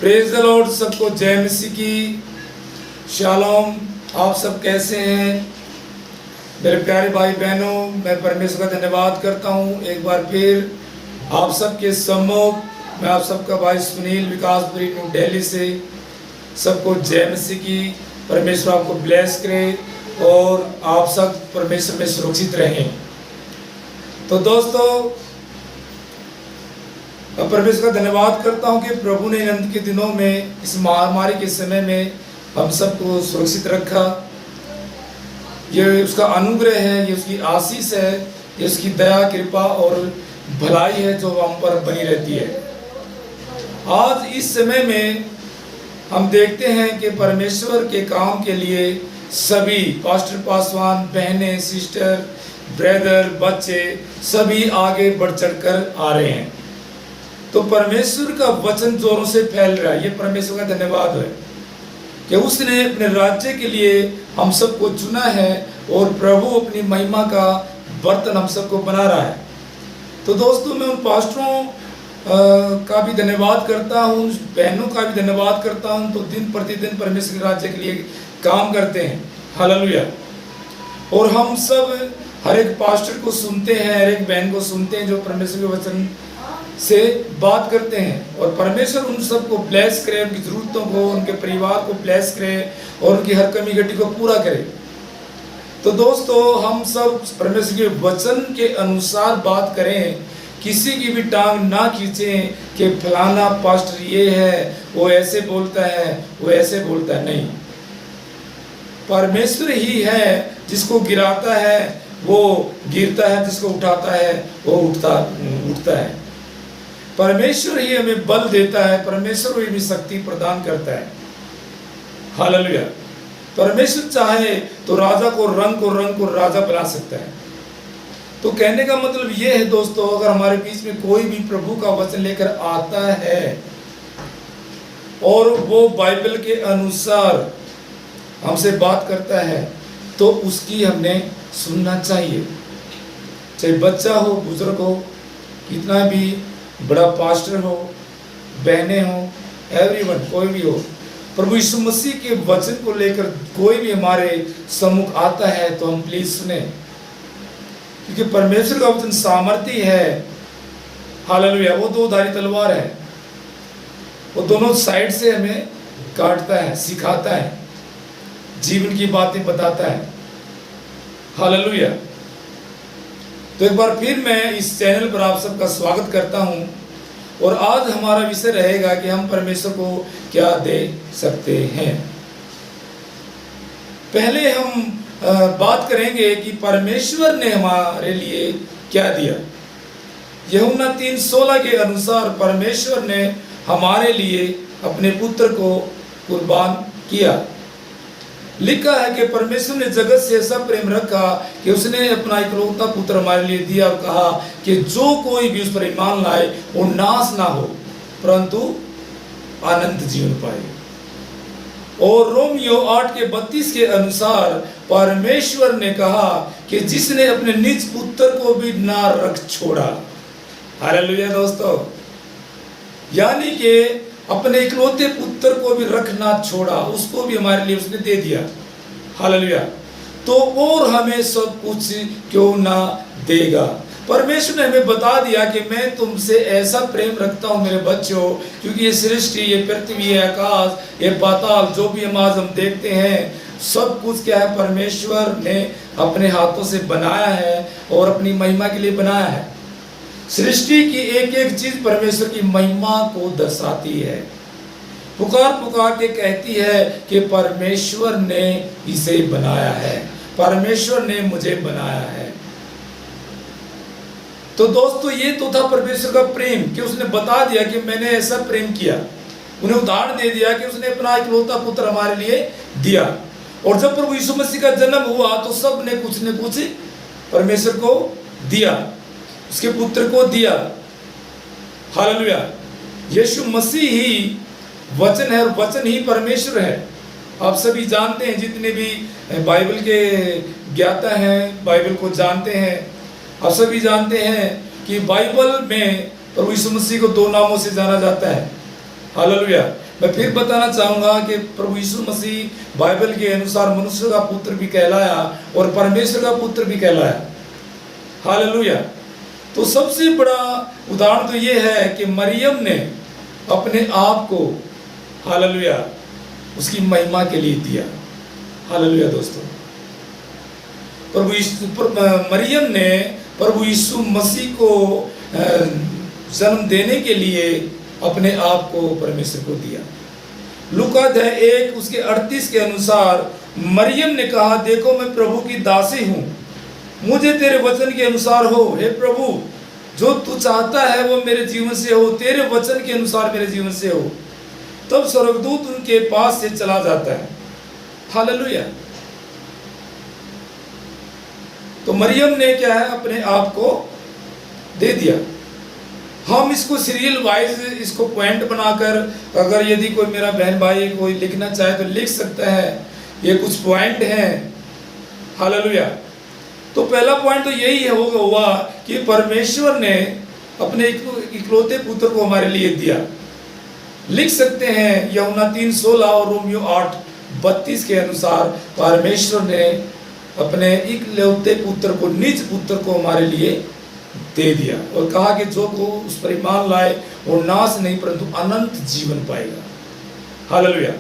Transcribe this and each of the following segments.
Praise the Lord. सबको जय मसीह की शालोम। आप सब कैसे हैं मेरे प्यारे भाई बहनों? मैं परमेश्वर का धन्यवाद करता हूं एक बार फिर आप सबके सम्मुख। मैं आप सबका भाई सुनील विकासपुरी न्यू दिल्ली से सबको जय मसीह की। परमेश्वर आपको ब्लेस करे और आप सब परमेश्वर में सुरक्षित रहें। तो दोस्तों, परमेश्वर का धन्यवाद करता हूं कि प्रभु ने अंत के दिनों में इस महामारी के समय में हम सबको सुरक्षित रखा। ये उसका अनुग्रह है, ये उसकी आशीष है, ये उसकी दया कृपा और भलाई है जो हम पर बनी रहती है। आज इस समय में हम देखते हैं कि परमेश्वर के काम के लिए सभी पास्टर पासवान, बहनें, सिस्टर, ब्रदर, बच्चे सभी आगे बढ़ चढ़कर आ रहे हैं। तो परमेश्वर का वचन जोरों से फैल रहा है। ये परमेश्वर का धन्यवाद है कि उसने अपने राज्य के लिए हम सबको चुना है और प्रभु अपनी महिमा का बर्तन हम सबको बना रहा है। तो दोस्तों, मैं उन पास्टरों का भी धन्यवाद करता हूँ, बहनों का भी धन्यवाद करता हूँ तो दिन प्रतिदिन परमेश्वर के राज्य के लिए काम करते हैं। हालेलुया। और हम सब हर एक पास्टर को सुनते हैं, हर एक बहन को सुनते हैं जो परमेश्वर के वचन से बात करते हैं। और परमेश्वर उन सबको ब्लेस करे, उनकी ज़रूरतों को, उनके परिवार को ब्लेस करे और उनकी हर कमी घटी को पूरा करे। तो दोस्तों, हम सब परमेश्वर के वचन के अनुसार बात करें, किसी की भी टांग ना खींचें कि फलाना पास्टर ये है, वो ऐसे बोलता है, वो ऐसे बोलता है। नहीं, परमेश्वर ही है जिसको गिराता है वो गिरता है, जिसको उठाता है वो उठता है। परमेश्वर ही हमें बल देता है, परमेश्वर ही हमें शक्ति प्रदान करता है। हालेलुया। परमेश्वर चाहे तो राजा को रंग को राजा बना सकता है। तो कहने का मतलब ये है दोस्तों, अगर हमारे बीच में कोई भी प्रभु का वचन लेकर आता है और वो बाइबल के अनुसार हमसे बात करता है तो उसकी हमने सुनना चाहिए। चाहे बच्चा हो, बुजुर्ग हो, कितना भी बड़ा पास्टर हो, बहनें हो, एवरीवन, कोई भी हो, प्रभु यीशु मसीह के वचन को लेकर कोई भी हमारे सम्मुख आता है तो हम प्लीज सुने, क्योंकि परमेश्वर का वचन सामर्थी है। हालेलुया। वो दो धारी तलवार है, वो दोनों साइड से हमें काटता है, सिखाता है, जीवन की बातें बताता है। हालेलुया। तो एक बार फिर मैं इस चैनल पर आप सबका स्वागत करता हूं और आज हमारा विषय रहेगा कि हम परमेश्वर को क्या दे सकते हैं। पहले हम बात करेंगे कि परमेश्वर ने हमारे लिए क्या दिया। यूहन्ना 3:16 के अनुसार परमेश्वर ने हमारे लिए अपने पुत्र को कुर्बान किया। लिखा है कि परमेश्वर ने जगत से ऐसा प्रेम रखा कि उसने अपना इकलौता पुत्र हमारे लिए दिया और कहा कि जो कोई भी उस पर ईमान लाए वो नाश ना हो परंतु अनंत जीवन पाए। और रोमियो 8:32 के अनुसार परमेश्वर ने कहा कि जिसने अपने निज पुत्र को भी ना रख छोड़ा। हालेलुया दोस्तों। यानी कि अपने इकलौते पुत्र को भी रखना छोड़ा, उसको भी हमारे लिए उसने दे दिया। हालेलुया। तो और हमें सब कुछ क्यों ना देगा। परमेश्वर ने हमें बता दिया कि मैं तुमसे ऐसा प्रेम रखता हूं मेरे बच्चों, क्योंकि ये सृष्टि, ये पृथ्वी, ये आकाश, ये पाताल, जो भी आज हम देखते हैं, सब कुछ क्या है, परमेश्वर ने अपने हाथों से बनाया है और अपनी महिमा के लिए बनाया है। सृष्टि की एक एक चीज परमेश्वर की महिमा को दर्शाती है। पुकार पुकार के कहती है कि परमेश्वर ने इसे बनाया है, परमेश्वर ने मुझे बनाया है। तो दोस्तों, ये तो था परमेश्वर का प्रेम कि उसने बता दिया कि मैंने ऐसा प्रेम किया। उन्हें उदाहरण दे दिया कि उसने अपना इकलौता पुत्र हमारे लिए दिया। और जब प्रभु यीशु मसीह का जन्म हुआ तो सब ने कुछ न कुछ परमेश्वर को दिया, उसके पुत्र को दिया। हालेलुया। यीशु मसीह ही वचन है और वचन ही परमेश्वर है। आप सभी जानते हैं, जितने भी बाइबल के ज्ञाता हैं, बाइबल को जानते हैं, आप सभी जानते हैं कि बाइबल में प्रभु यीशु मसीह को दो नामों से जाना जाता है। हालेलुया। मैं फिर बताना चाहूँगा कि प्रभु यीशु मसीह बाइबल के अनुसार मनुष्य का पुत्र भी कहलाया और परमेश्वर का पुत्र भी कहलाया। हालेलुया। तो सबसे बड़ा उदाहरण तो ये है कि मरियम ने अपने आप को, हालेलुया, उसकी महिमा के लिए दिया। हालेलुया दोस्तों, मरियम ने प्रभु यीशु मसीह को जन्म देने के लिए अपने आप को परमेश्वर को दिया। लूका 1 उसके 38 के अनुसार मरियम ने कहा, देखो मैं प्रभु की दासी हूँ, मुझे तेरे वचन के अनुसार हो। हे प्रभु, जो तू चाहता है वो मेरे जीवन से हो, तेरे वचन के अनुसार मेरे जीवन से हो। तब स्वर्गदूत उनके पास से चला जाता है। हालेलुया। तो मरियम ने क्या है, अपने आप को दे दिया। हम इसको सीरियल वाइज इसको पॉइंट बनाकर, अगर यदि कोई मेरा बहन भाई कोई लिखना चाहे तो लिख सकता है। ये कुछ पॉइंट हैं। हालेलुया। तो पहला पॉइंट तो यही हुआ कि परमेश्वर ने अपने इकलौते पुत्र को हमारे लिए दिया। लिख सकते हैं यूहन्ना 3:16 और रोमियो 8:32 के अनुसार परमेश्वर ने अपने इकलौते पुत्र को, निज पुत्र को हमारे लिए दे दिया और कहा कि जो को उस पर ईमान लाए वो नाश नहीं परंतु अनंत जीवन पाएगा। हालेलुया।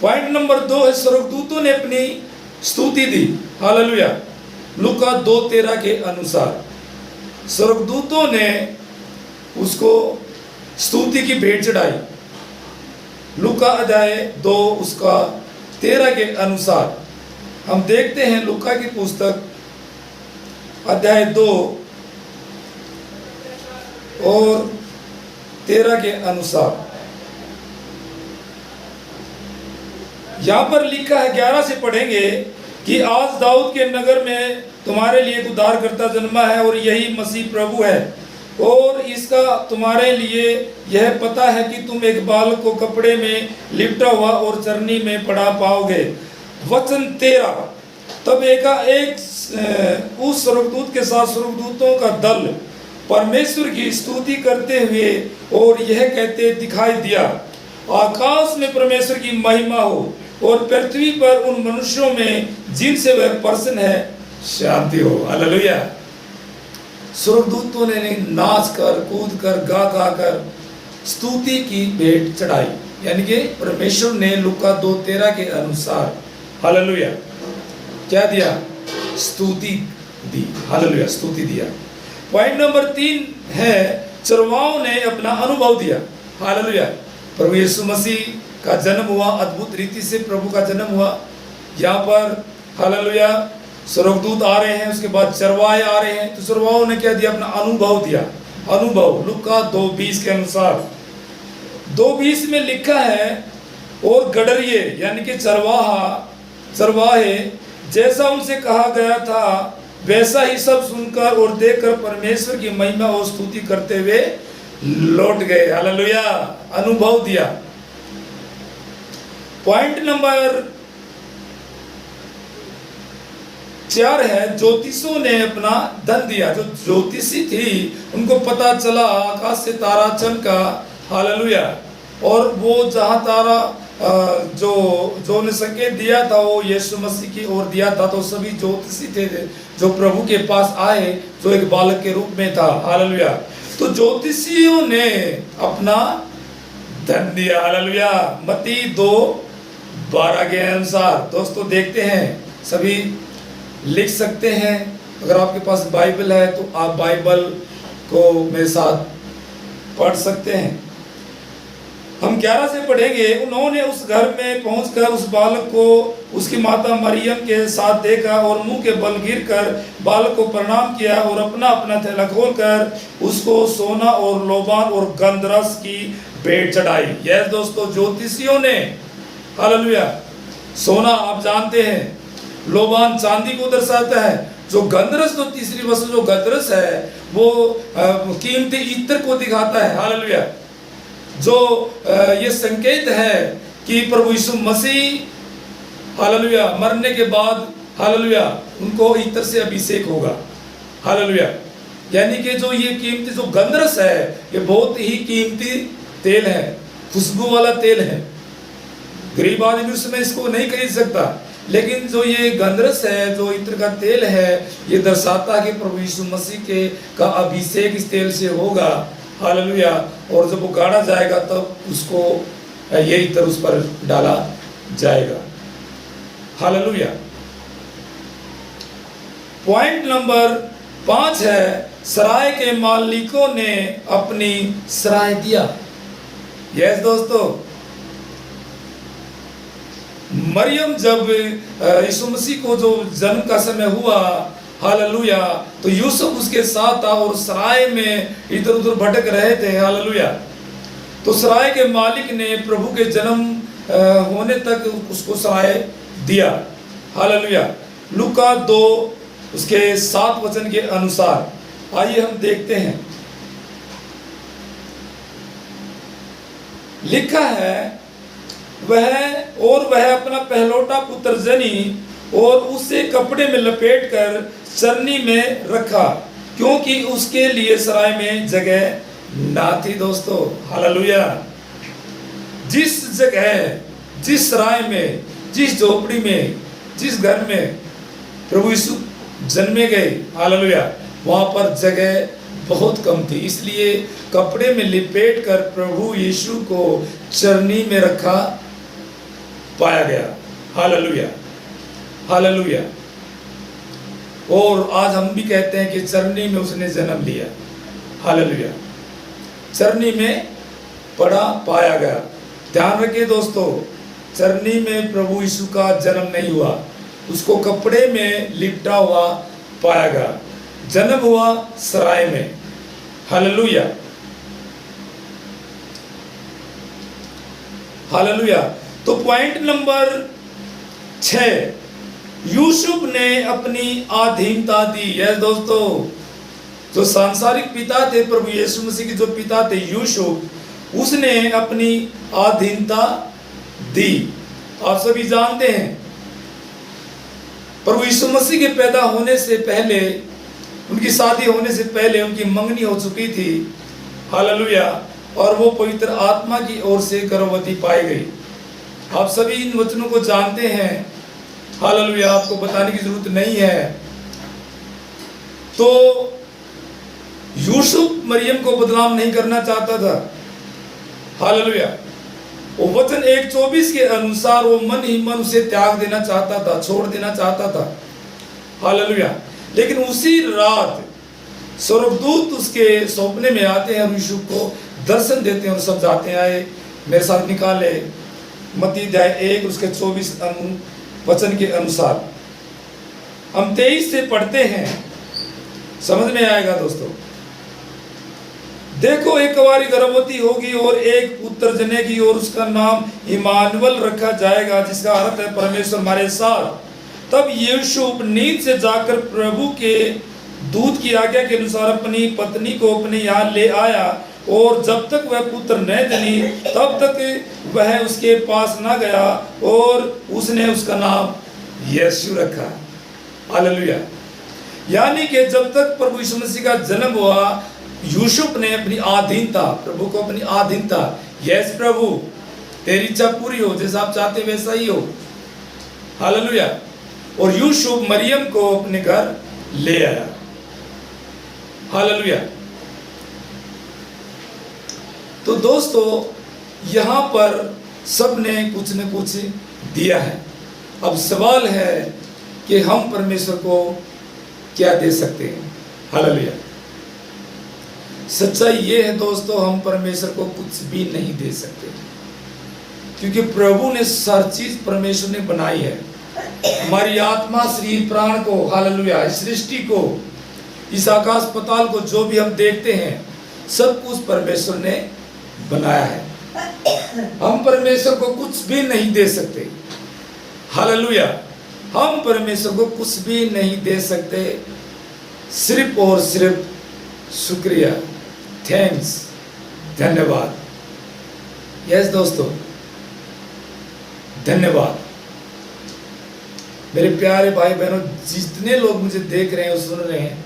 पॉइंट नंबर 2 है, स्वर्गदूतों ने अपनी स्तुति दी। हालेलुया। लूका 2:13 के अनुसार स्वर्गदूतों ने उसको स्तुति की भेंट चढ़ाई। लूका अध्याय 2 उसका 13 के अनुसार हम देखते हैं, लूका की पुस्तक अध्याय 2 और 13 के अनुसार यहां पर लिखा है, 11 से पढ़ेंगे कि आज दाऊद के नगर में तुम्हारे लिए एक उद्धारकर्ता जन्मा है और यही मसीह प्रभु है। और इसका तुम्हारे लिए यह पता है कि तुम एक बालक को कपड़े में लिपटा हुआ और चरनी में पड़ा पाओगे। वचन 13, तब एक उस स्वर्गदूत के साथ स्वर्गदूतों का दल परमेश्वर की स्तुति करते हुए और यह कहते दिखाई दिया, आकाश में परमेश्वर की महिमा हो और पृथ्वी पर उन मनुष्यों में जिनसे वह प्रसन्न है शांति हो। हालेलुया। स्वर्गदूतों ने नाच कर, कूद कर, गा गा कर स्तुति की भेंट चढ़ाई, यानी कि परमेश्वर ने लूका 2:13 के अनुसार, हालेलुया, क्या दिया? स्तुति दी। हालेलुया, स्तुति दिया। पॉइंट नंबर 3 है, चरवाओं ने अपना अनुभव दिया। हालेलुया। प्रभु यीशु मसीह का जन्म हुआ, अद्भुत रीति से प्रभु का जन्म हुआ। यहाँ पर हालेलुया स्वर्गदूत आ रहे हैं, उसके बाद चरवाहे आ रहे हैं। तो चरवाहों ने क्या दिया? अपना अनुभव दिया। अनुभव लूका 2:20 के अनुसार 2:20 में लिखा है, और गडरिये यानी कि चरवाहे जैसा उनसे कहा गया था वैसा ही सब सुनकर और देखकर परमेश्वर की महिमा और स्तुति करते हुए लौट गए। हालेलुया। अनुभव दिया। पॉइंट नंबर 4 है, ज्योतिषों ने अपना धन दिया। जो ज्योतिषी थी उनको पता चला आकाश से तारा चमका। हालेलुया। और वो जहां तारा जो ने संकेत दिया था वो यीशु मसीह की ओर दिया था। तो सभी ज्योतिषी थे जो प्रभु के पास आए, जो एक बालक के रूप में था। हालेलुया। तो ज्योतिषियों ने अपना धन दिया। हालेलुया। मत्ती 2:12 के अनुसार दोस्तों देखते हैं, सभी लिख सकते हैं। अगर आपके पास बाइबल है तो आप बाइबल को मेरे साथ पढ़ सकते हैं। हम 11 से पढ़ेंगे। उन्होंने उस घर में पहुंचकर उस बालक को उसकी माता मरियम के साथ देखा और मुंह के बल गिरकर बालक को प्रणाम किया और अपना अपना थैला खोलकर उसको सोना और लोबान और गंधरस की भेंट चढ़ाई। यस दोस्तों, ज्योतिषियों ने, हालेलुया, सोना आप जानते हैं, लोबान चांदी को दर्शाता है, जो गंधरस, तो तीसरी वस्तु जो गंधरस है वो कीमती इत्र को दिखाता है। हालेलुया। जो ये संकेत है कि प्रभु यीशु मसीह, हालेलुया, मरने के बाद, हालेलुया, उनको इत्र से अभिषेक होगा। हालेलुया। यानी कि जो ये कीमती जो गंधरस है ये बहुत ही कीमती तेल है, खुशबू वाला तेल है। गरीब आदमी उस समय इसको नहीं खरीद सकता, लेकिन जो ये गंधरस है, जो इत्र का तेल है, ये दर्शाता है कि प्रभु यीशु मसीह के का अभिषेक इस तेल से होगा। हालेलुया। और जब वो गाड़ा जाएगा तब उसको ये इत्र उस पर डाला जाएगा। हालेलुया। पॉइंट नंबर 5 है, सराय के मालिकों ने अपनी सराय दिया। यस दोस्तों, मरियम जब यीशु मसीह को जो जन्म का समय हुआ, हालेलुया, तो यूसुफ उसके साथ था और सराय में इधर उधर भटक रहे थे। हालेलुया। तो सराय के मालिक ने प्रभु के जन्म होने तक उसको सराय दिया। हालेलुया। लूका 2 उसके 7 वचन के अनुसार आइए हम देखते हैं। लिखा है, वह अपना पहलौठा पुत्र जनी और उसे कपड़े में लपेटकर चरनी में रखा, क्योंकि उसके लिए सराय में जगह ना थी। दोस्तों हालेलुया। जिस जगह, जिस सराय में, जिस झोपड़ी में, जिस घर में प्रभु यीशु जन्मे गए, हालेलुया, वहां पर जगह बहुत कम थी, इसलिए कपड़े में लिपेट कर प्रभु यीशु को चरनी में रखा पाया गया। Hallelujah, hallelujah. और आज हम भी कहते हैं कि चरनी में उसने जन्म लिया। हालेलुया। चरनी में पड़ा पाया गया। ध्यान रखिए दोस्तों, चरनी में प्रभु यीशु का जन्म नहीं हुआ, उसको कपड़े में लिपटा हुआ पाया गया। जन्म हुआ सराय में। Hallelujah, hallelujah. तो पॉइंट नंबर 6, यूसुफ ने अपनी अधीनता दी। यस दोस्तों, जो सांसारिक पिता थे प्रभु यीशु मसीह के, जो पिता थे यूसुफ, उसने अपनी अधीनता दी। आप सभी जानते हैं प्रभु यीशु मसीह के पैदा होने से पहले, उनकी शादी होने से पहले उनकी मंगनी हो चुकी थी। हालेलुया। और वो पवित्र आत्मा की ओर से गर्भवती पाई गई। आप सभी इन वचनों को जानते हैं। हालेलुया, आपको बताने की जरूरत नहीं है। तो यूसुफ मरियम को बदनाम नहीं करना चाहता था। हालेलुया। वो वचन 1:24 के अनुसार वो मन ही मन उसे त्याग देना चाहता था, छोड़ देना चाहता था। हालेलुया। लेकिन उसी रात स्वर्गदूत उसके सपने में आते हैं और यूसुफ को दर्शन देते हैं और सब जाते हैं, आए मेरे साथ निकाले। मत्ती अध्याय 1 उसके 24 वचन के अनुसार हम 23 से पढ़ते हैं, समझ में आएगा दोस्तों। देखो, एक कुंवारी गर्भवती होगी और एक पुत्र जनेगी और उसका नाम इमानुएल रखा जाएगा, जिसका अर्थ है परमेश्वर हमारे साथ। तब यूसुफ नींद से जाकर प्रभु के दूत की आज्ञा के अनुसार अपनी पत्नी को अपने यहाँ ले आया, और जब तक वह पुत्र न जनी तब तक वह उसके पास न गया, और उसने उसका नाम यीशु रखा। हालेलुया। यानी कि जब तक प्रभु यीशु मसीह का जन्म हुआ, यूसुफ ने अपनी अधीनता, प्रभु को अपनी अधीनता, यस प्रभु तेरी इच्छा पूरी हो, जैसा आप चाहते वैसा ही हो। हालेलुया। और यूसुफ मरियम को अपने घर ले आया। हालेलुया। तो दोस्तों, यहां पर सब ने कुछ न कुछ दिया है। अब सवाल है कि हम परमेश्वर को क्या दे सकते हैं। हालेलुया। सच्चाई ये है दोस्तों, हम परमेश्वर को कुछ भी नहीं दे सकते, क्योंकि प्रभु ने हर चीज परमेश्वर ने बनाई है। हमारी आत्मा, शरीर, प्राण को, हालेलुया, इस सृष्टि को, इस आकाश पताल को, जो भी हम देखते हैं, सब कुछ परमेश्वर ने बनाया है। हम परमेश्वर को कुछ भी नहीं दे सकते। हालेलुया। हम परमेश्वर को कुछ भी नहीं दे सकते, सिर्फ और सिर्फ शुक्रिया, थैंक्स, धन्यवाद। यस दोस्तों, धन्यवाद। मेरे प्यारे भाई बहनों, जितने लोग मुझे देख रहे हैं, सुन रहे हैं,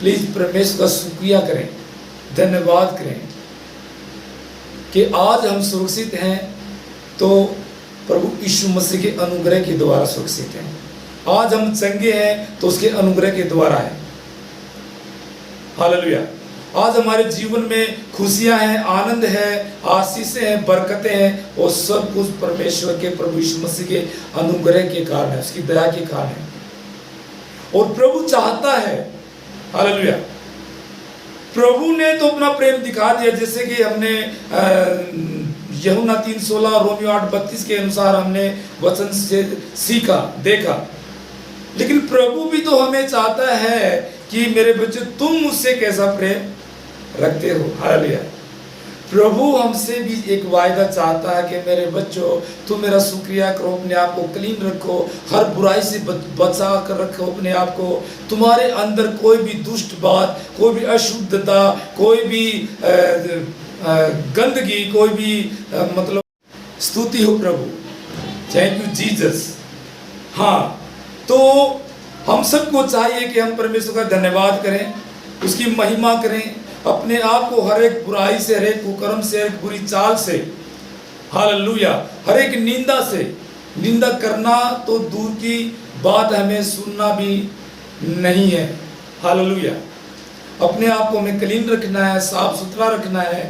प्लीज परमेश्वर का शुक्रिया करें, धन्यवाद करें, कि आज हम सुरक्षित हैं तो प्रभु यीशु मसीह के अनुग्रह के द्वारा सुरक्षित हैं। आज हम चंगे हैं तो उसके अनुग्रह के द्वारा है। हालेलुया। आज हमारे जीवन में खुशियां हैं, आनंद है, आशीषें हैं, बरकतें हैं, और सब कुछ परमेश्वर के प्रभु यीशु मसीह के अनुग्रह के कारण है, उसकी दया के कारण है। और प्रभु चाहता है, हालेलुया, प्रभु ने तो अपना प्रेम दिखा दिया, जैसे कि हमने यूहन्ना 3:16 रोमियो 8:32 के अनुसार हमने वचन से सीखा, देखा। लेकिन प्रभु भी तो हमें चाहता है कि मेरे बच्चे तुम मुझसे कैसा प्रेम रखते हो। हालेलुया। प्रभु हमसे भी एक वायदा चाहता है कि मेरे बच्चों तुम मेरा शुक्रिया करो, अपने आप को क्लीन रखो, हर बुराई से बचा कर रखो अपने आप को। तुम्हारे अंदर कोई भी दुष्ट बात, कोई भी अशुद्धता, कोई भी गंदगी, कोई भी मतलब स्तुति हो प्रभु। Thank you Jesus. हाँ, तो हम सबको चाहिए कि हम परमेश्वर का धन्यवाद करें, उसकी महिमा करें, अपने आप को हर एक बुराई से, हर एक कुकर्म से, हर एक बुरी चाल से, हालेलुया, हर एक निंदा से, निंदा करना तो दूर की बात, हमें सुनना भी नहीं है। हालेलुया। अपने आप को हमें क्लीन रखना है, साफ सुथरा रखना है।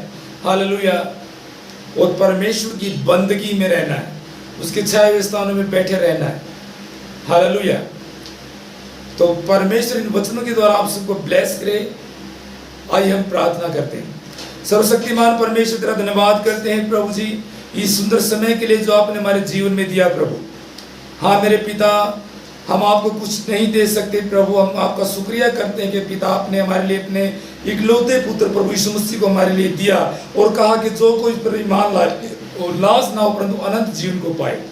हालेलुया। और परमेश्वर की बंदगी में रहना है, उसके छाए हुए स्थानों में बैठे रहना है। हालेलुया। तो परमेश्वर इन वचनों के द्वारा आप सबको ब्लेस करे। आइए हम प्रार्थना करते हैं। सर्वशक्तिमान परमेश्वर तेरा धन्यवाद करते हैं प्रभु जी, इस सुंदर समय के लिए जो आपने हमारे जीवन में दिया प्रभु। हाँ मेरे पिता, हम आपको कुछ नहीं दे सकते प्रभु, हम आपका शुक्रिया करते हैं कि पिता आपने हमारे लिए अपने इकलौते पुत्र प्रभु यीशु मसीह को हमारे लिए दिया, और कहा कि जो कोई पर ईमान लाए वो नाश ना हो परंतु अनंत जीवन को पाए।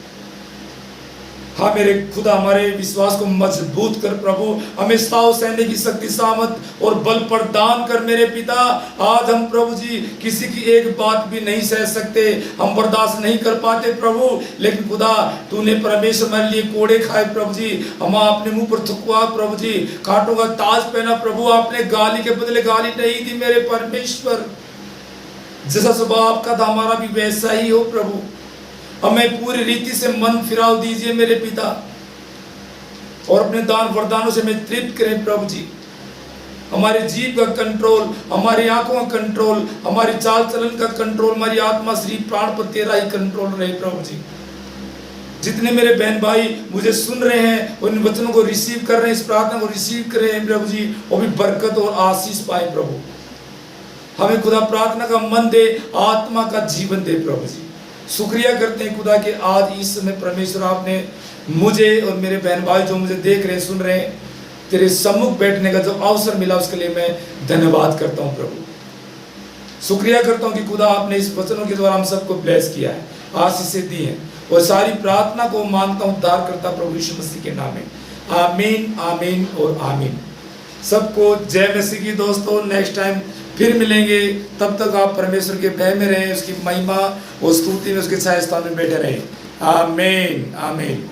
हाँ मेरे खुदा, हमारे विश्वास को मजबूत कर प्रभु, हमें साव सहने की शक्ति, सामत और बल प्रदान कर मेरे पिता। आज हम प्रभु जी किसी की एक बात भी नहीं सह सकते, हम बर्दाश्त नहीं कर पाते प्रभु, लेकिन खुदा तूने परमेश्वर हमारे लिए कोड़े खाए प्रभु जी, हम अपने मुंह पर थुकवा प्रभु जी, कांटों का ताज पहना प्रभु, आपने गाली के बदले गाली नहीं दी मेरे परमेश्वर। जैसा स्वभाव आपका था हमारा भी वैसा ही हो प्रभु, हमें पूरी रीति से मन फिराव दीजिए मेरे पिता, और अपने दान वरदानों से हमें तृप्त करें प्रभु जी। हमारे जीव का कंट्रोल, हमारी आंखों का कंट्रोल, हमारी चाल चलन का कंट्रोल, हमारी आत्मा शरीर प्राण पर तेरा ही कंट्रोल रहे प्रभु जी। जितने मेरे बहन भाई मुझे सुन रहे हैं, उन वचनों को रिसीव कर रहे हैं, इस प्रार्थना को रिसीव कर रहे हैं प्रभु जी, वो भी बरकत और आशीष पाए प्रभु। हमें खुदा प्रार्थना का मन दे, आत्मा का जीवन दे प्रभु जी। शुक्रिया करते हैं खुदा कि आज इस समय परमेश्वर आपने मुझे और मेरे बहन भाई जो मुझे देख रहे हैं, सुन रहे हैं, तेरे सम्मुख बैठने का जो अवसर मिला उसके लिए मैं धन्यवाद करता हूं प्रभु। शुक्रिया करता हूं कि खुदा आपने इस वचनों के द्वारा हम सबको ब्लेस किया है, आशीषें दी हैं, और सारी प्रार्थना को मांगता हूं उद्धार करता प्रभु यीशु मसीह के नाम में। आमीन, आमीन और आमीन। सबको जय मसीह की दोस्तों। नेक्स्ट टाइम फिर मिलेंगे, तब तक आप परमेश्वर के भय में रहें, उसकी महिमा और स्तुति में उसके छाया स्थान में बैठे रहें। आमीन, आमीन।